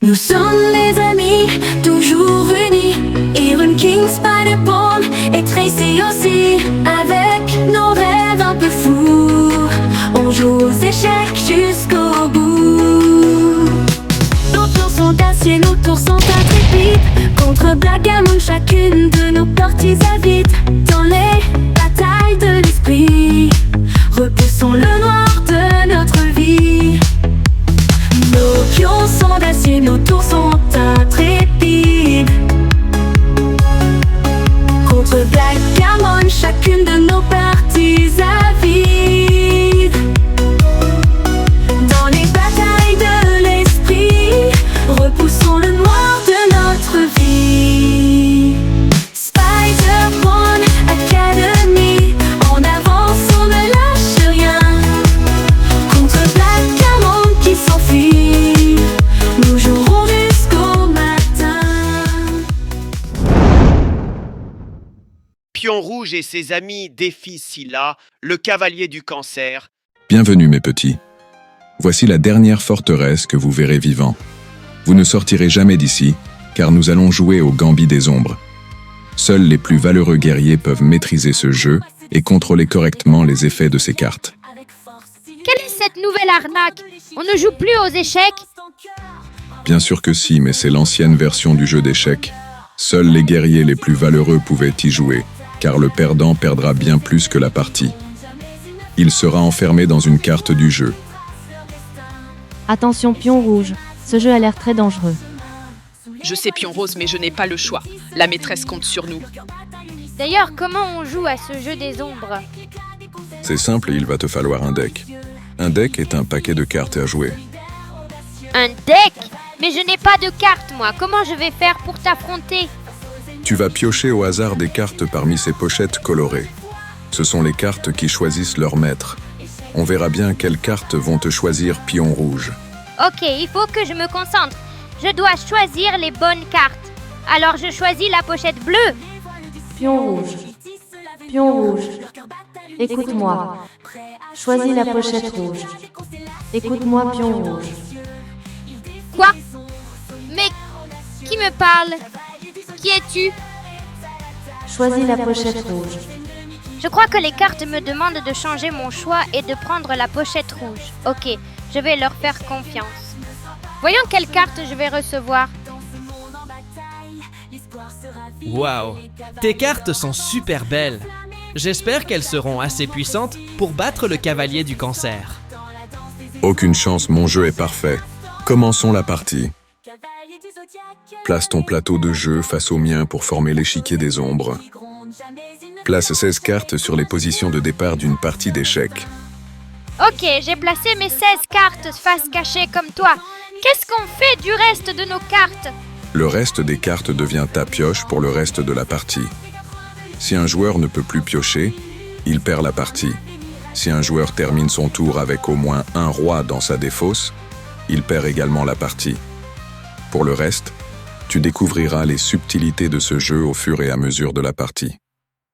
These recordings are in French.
Nous sommes les amis, toujours unis. Iron King, Spider-Bomb et Tracy aussi. Avec nos rêves un peu fous, on joue aux échecs jusqu'au bout. Nos tours sont d'acier, nos tours sont intrépides. Contre Blackgammon, chacune de nos parties habite. Dans les batailles de l'esprit, repoussons le noir de notre vie. Nos pions sont d'acier, nos tours sont intrépides. Contre Blackgammon, chacune de nos parties avide. Dans les batailles de l'esprit, repoussons le noir de notre vie. Spider-Man Academy, en avance, on ne lâche rien. Contre Blackgammon qui s'enfuit, nous jouerons jusqu'au matin. Pion Rouge et ses amis défient Scylla, le cavalier du cancer. Bienvenue mes petits. Voici la dernière forteresse que vous verrez vivant. Vous ne sortirez jamais d'ici, car nous allons jouer au Gambit des Ombres. Seuls les plus valeureux guerriers peuvent maîtriser ce jeu et contrôler correctement les effets de ces cartes. Quelle est cette nouvelle arnaque? On ne joue plus aux échecs? Bien sûr que si, mais c'est l'ancienne version du jeu d'échecs. Seuls les guerriers les plus valeureux pouvaient y jouer, car le perdant perdra bien plus que la partie. Il sera enfermé dans une carte du jeu. Attention pion rouge, ce jeu a l'air très dangereux. Je sais pion rose, mais je n'ai pas le choix. La maîtresse compte sur nous. D'ailleurs, comment on joue à ce jeu des ombres? C'est simple et il va te falloir un deck. Un deck est un paquet de cartes à jouer. Un deck? Mais je n'ai pas de carte, moi. Comment je vais faire pour t'affronter? Tu vas piocher au hasard des cartes parmi ces pochettes colorées. Ce sont les cartes qui choisissent leur maître. On verra bien quelles cartes vont te choisir pion rouge. Ok, il faut que je me concentre. Je dois choisir les bonnes cartes. Alors je choisis la pochette bleue. Pion rouge. Pion rouge. Écoute-moi. Choisis la pochette rouge. Écoute-moi pion rouge. Quoi? Mais qui me parle? Qui es-tu? Choisis la pochette rouge. Je crois que les cartes me demandent de changer mon choix et de prendre la pochette rouge. Ok, je vais leur faire confiance. Voyons quelle carte je vais recevoir. Waouh, tes cartes sont super belles. J'espère qu'elles seront assez puissantes pour battre le cavalier du cancer. Aucune chance, mon jeu est parfait. Commençons la partie. Place ton plateau de jeu face au mien pour former l'échiquier des ombres. Place 16 cartes sur les positions de départ d'une partie d'échecs. Ok, j'ai placé mes 16 cartes face cachée comme toi. Qu'est-ce qu'on fait du reste de nos cartes? Le reste des cartes devient ta pioche pour le reste de la partie. Si un joueur ne peut plus piocher, il perd la partie. Si un joueur termine son tour avec au moins un roi dans sa défausse, il perd également la partie. Pour le reste, tu découvriras les subtilités de ce jeu au fur et à mesure de la partie.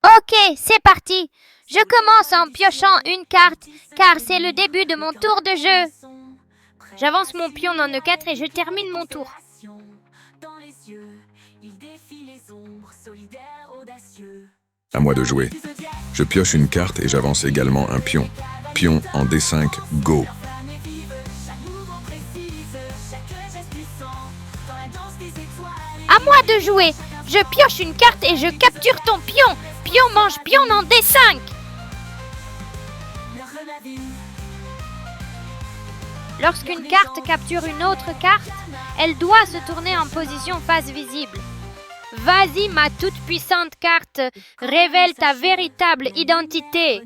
Ok, c'est parti. Je commence en piochant une carte, car c'est le début de mon tour de jeu. J'avance mon pion dans le 4 et je termine mon tour. À moi de jouer. Je pioche une carte et j'avance également un pion. Pion en D5, go. À moi de jouer. Je pioche une carte et je capture ton pion. Pion mange pion en D5. Lorsqu'une carte capture une autre carte, elle doit se tourner en position face visible. Vas-y, ma toute puissante carte, révèle ta véritable identité.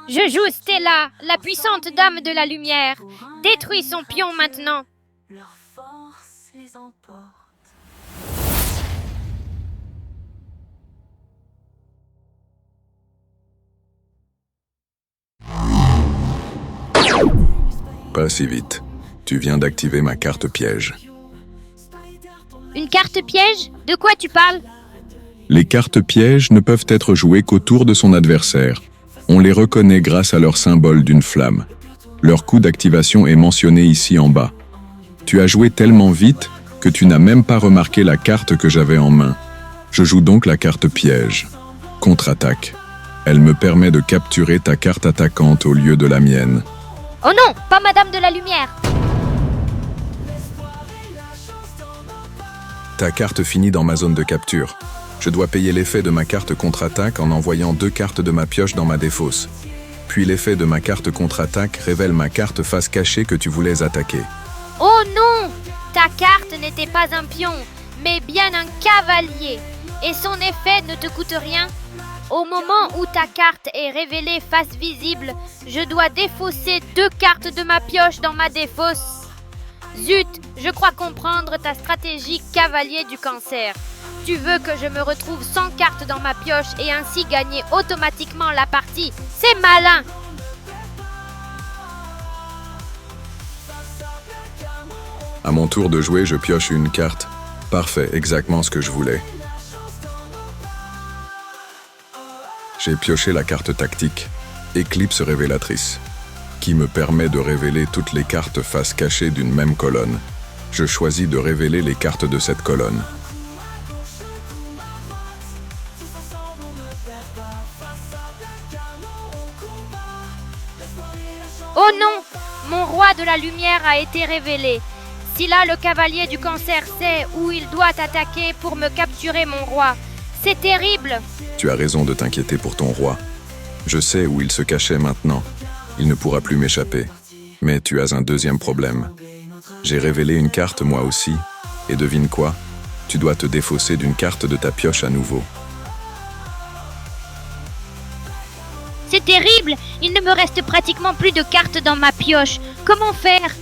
Je joue Stella, la puissante dame de la lumière. Détruis son pion maintenant. Leur force les emporte. Pas si vite. Tu viens d'activer ma carte piège. Une carte piège? De quoi tu parles? Les cartes pièges ne peuvent être jouées qu'autour de son adversaire. On les reconnaît grâce à leur symbole d'une flamme. Leur coût d'activation est mentionné ici en bas. Tu as joué tellement vite que tu n'as même pas remarqué la carte que j'avais en main. Je joue donc la carte piège. Contre-attaque. Elle me permet de capturer ta carte attaquante au lieu de la mienne. Oh non, pas Madame de la Lumière. Ta carte finit dans ma zone de capture. Je dois payer l'effet de ma carte contre-attaque en envoyant 2 cartes de ma pioche dans ma défausse. Puis l'effet de ma carte contre-attaque révèle ma carte face cachée que tu voulais attaquer. Oh non! Ta carte n'était pas un pion, mais bien un cavalier. Et son effet ne te coûte rien. Au moment où ta carte est révélée face visible, je dois défausser 2 cartes de ma pioche dans ma défausse. Zut, je crois comprendre ta stratégie cavalier du cancer. Tu veux que je me retrouve sans carte dans ma pioche et ainsi gagner automatiquement la partie. C'est malin! À mon tour de jouer, je pioche une carte. Parfait, exactement ce que je voulais. J'ai pioché la carte tactique, Éclipse révélatrice, qui me permet de révéler toutes les cartes face cachée d'une même colonne. Je choisis de révéler les cartes de cette colonne. Oh non! Mon roi de la lumière a été révélé. Si là le cavalier du cancer sait où il doit attaquer pour me capturer mon roi, c'est terrible! Tu as raison de t'inquiéter pour ton roi. Je sais où il se cachait maintenant. Il ne pourra plus m'échapper. Mais tu as un deuxième problème. J'ai révélé une carte moi aussi. Et devine quoi? Tu dois te défausser d'une carte de ta pioche à nouveau. C'est terrible! Il ne me reste pratiquement plus de cartes dans ma pioche. Comment faire?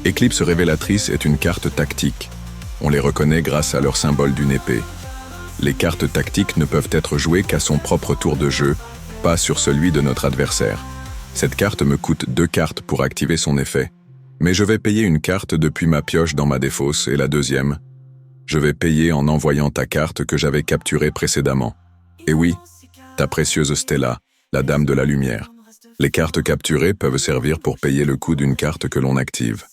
Éclipse révélatrice est une carte tactique. On les reconnaît grâce à leur symbole d'une épée. Les cartes tactiques ne peuvent être jouées qu'à son propre tour de jeu, pas sur celui de notre adversaire. Cette carte me coûte 2 cartes pour activer son effet. Mais je vais payer une carte depuis ma pioche dans ma défausse et la deuxième. Je vais payer en envoyant ta carte que j'avais capturée précédemment. Et oui, ta précieuse Stella, la Dame de la Lumière. Les cartes capturées peuvent servir pour payer le coût d'une carte que l'on active.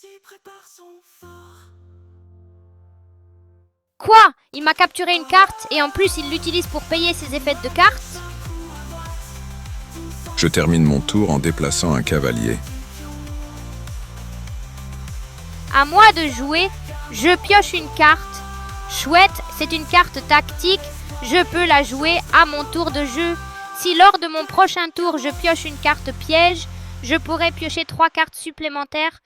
Quoi? Il m'a capturé une carte et en plus il l'utilise pour payer ses effets de carte? Je termine mon tour en déplaçant un cavalier. À moi de jouer, je pioche une carte. Chouette, c'est une carte tactique. Je peux la jouer à mon tour de jeu. Si lors de mon prochain tour je pioche une carte piège, je pourrais piocher 3 cartes supplémentaires.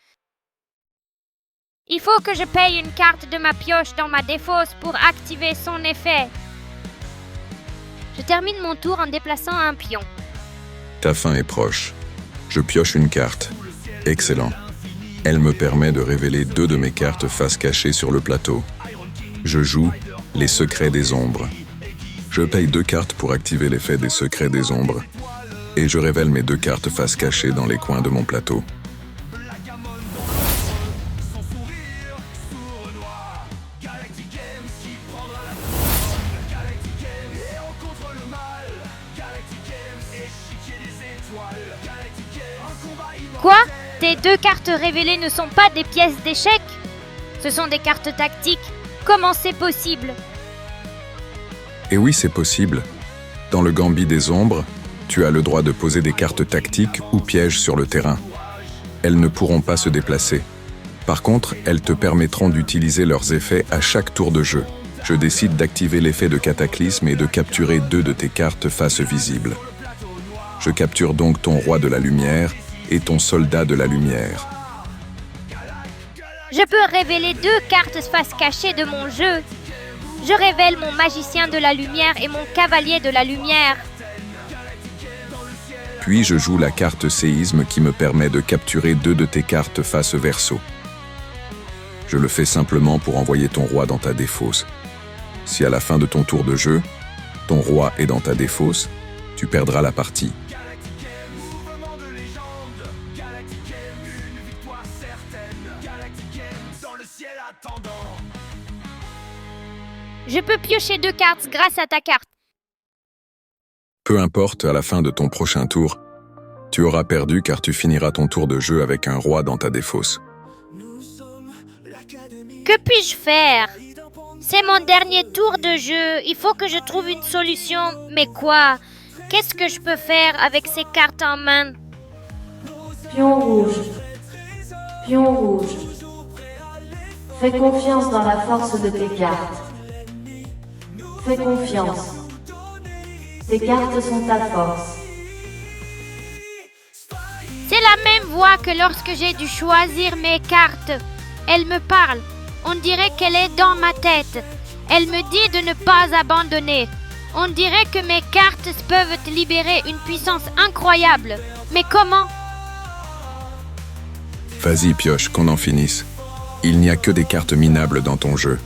Il faut que je paye une carte de ma pioche dans ma défausse pour activer son effet. Je termine mon tour en déplaçant un pion. Ta fin est proche. Je pioche une carte. Excellent. Elle me permet de révéler 2 de mes cartes face cachée sur le plateau. Je joue les secrets des ombres. Je paye 2 cartes pour activer l'effet des secrets des ombres. Et je révèle mes 2 cartes face cachée dans les coins de mon plateau. Quoi? Tes 2 cartes révélées ne sont pas des pièces d'échec? Ce sont des cartes tactiques. Comment c'est possible? Et oui, c'est possible. Dans le Gambit des Ombres, tu as le droit de poser des cartes tactiques ou pièges sur le terrain. Elles ne pourront pas se déplacer. Par contre, elles te permettront d'utiliser leurs effets à chaque tour de jeu. Je décide d'activer l'effet de cataclysme et de capturer 2 de tes cartes face visible. Je capture donc ton roi de la lumière et ton soldat de la lumière. Je peux révéler 2 cartes face cachée de mon jeu. Je révèle mon magicien de la lumière et mon cavalier de la lumière. Puis je joue la carte séisme qui me permet de capturer 2 de tes cartes face verso. Je le fais simplement pour envoyer ton roi dans ta défausse. Si à la fin de ton tour de jeu, ton roi est dans ta défausse, tu perdras la partie. Je peux piocher 2 cartes grâce à ta carte. Peu importe, à la fin de ton prochain tour, Tu auras perdu car tu finiras ton tour de jeu avec un roi dans ta défausse. Que puis-je faire? C'est mon dernier tour de jeu. Il faut que je trouve une solution. Mais quoi? Qu'est-ce que je peux faire avec ces cartes en main? Pion rouge. Pion rouge. Fais confiance dans la force de tes cartes. Fais confiance. Tes cartes sont ta force. C'est la même voix que lorsque j'ai dû choisir mes cartes. Elle me parle. On dirait qu'elle est dans ma tête. Elle me dit de ne pas abandonner. On dirait que mes cartes peuvent te libérer une puissance incroyable. Mais comment? Vas-y, pioche, qu'on en finisse. Il n'y a que des cartes minables dans ton jeu.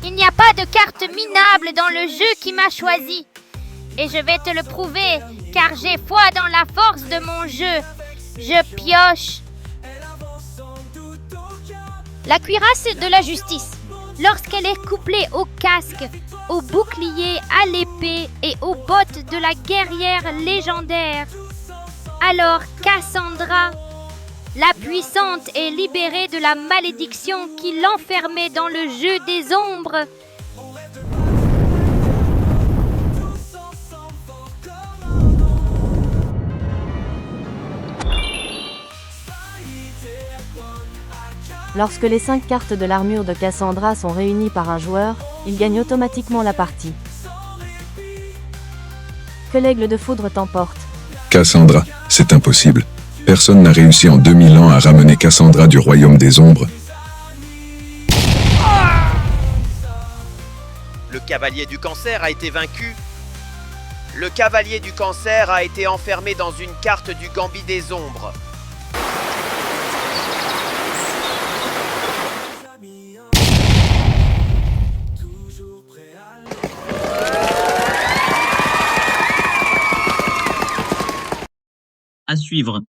Il n'y a pas de carte minable dans le jeu qui m'a choisi. Et je vais te le prouver, car j'ai foi dans la force de mon jeu. Je pioche. La cuirasse de la justice. Lorsqu'elle est couplée au casque, au bouclier, à l'épée et aux bottes de la guerrière légendaire, alors Cassandra, la puissante, est libérée de la malédiction qui l'enfermait dans le jeu des ombres. Lorsque les 5 cartes de l'armure de Cassandra sont réunies par un joueur, il gagne automatiquement la partie. Que l'aigle de foudre t'emporte. Cassandra, c'est impossible. Personne n'a réussi en 2000 ans à ramener Cassandra du royaume des ombres. Le cavalier du cancer a été vaincu. Le cavalier du cancer a été enfermé dans une carte du gambit des ombres. À suivre.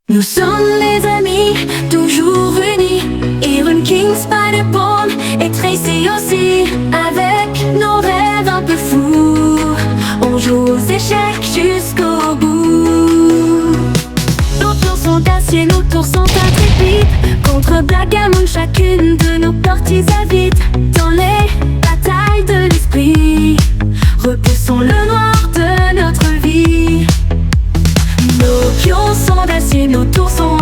Nous sommes les amis, toujours unis. Iron King, Spider-Pawn et Tracy aussi. Avec nos rêves un peu fous, on joue aux échecs jusqu'au bout. Nos tours sont d'acier, nos tours sont intrépides. Contre Blackgammon, chacune de nos parties avides. Dans les batailles de l'esprit, repoussons le noir de notre vie. Nos pions sont d'acier, nos tours sont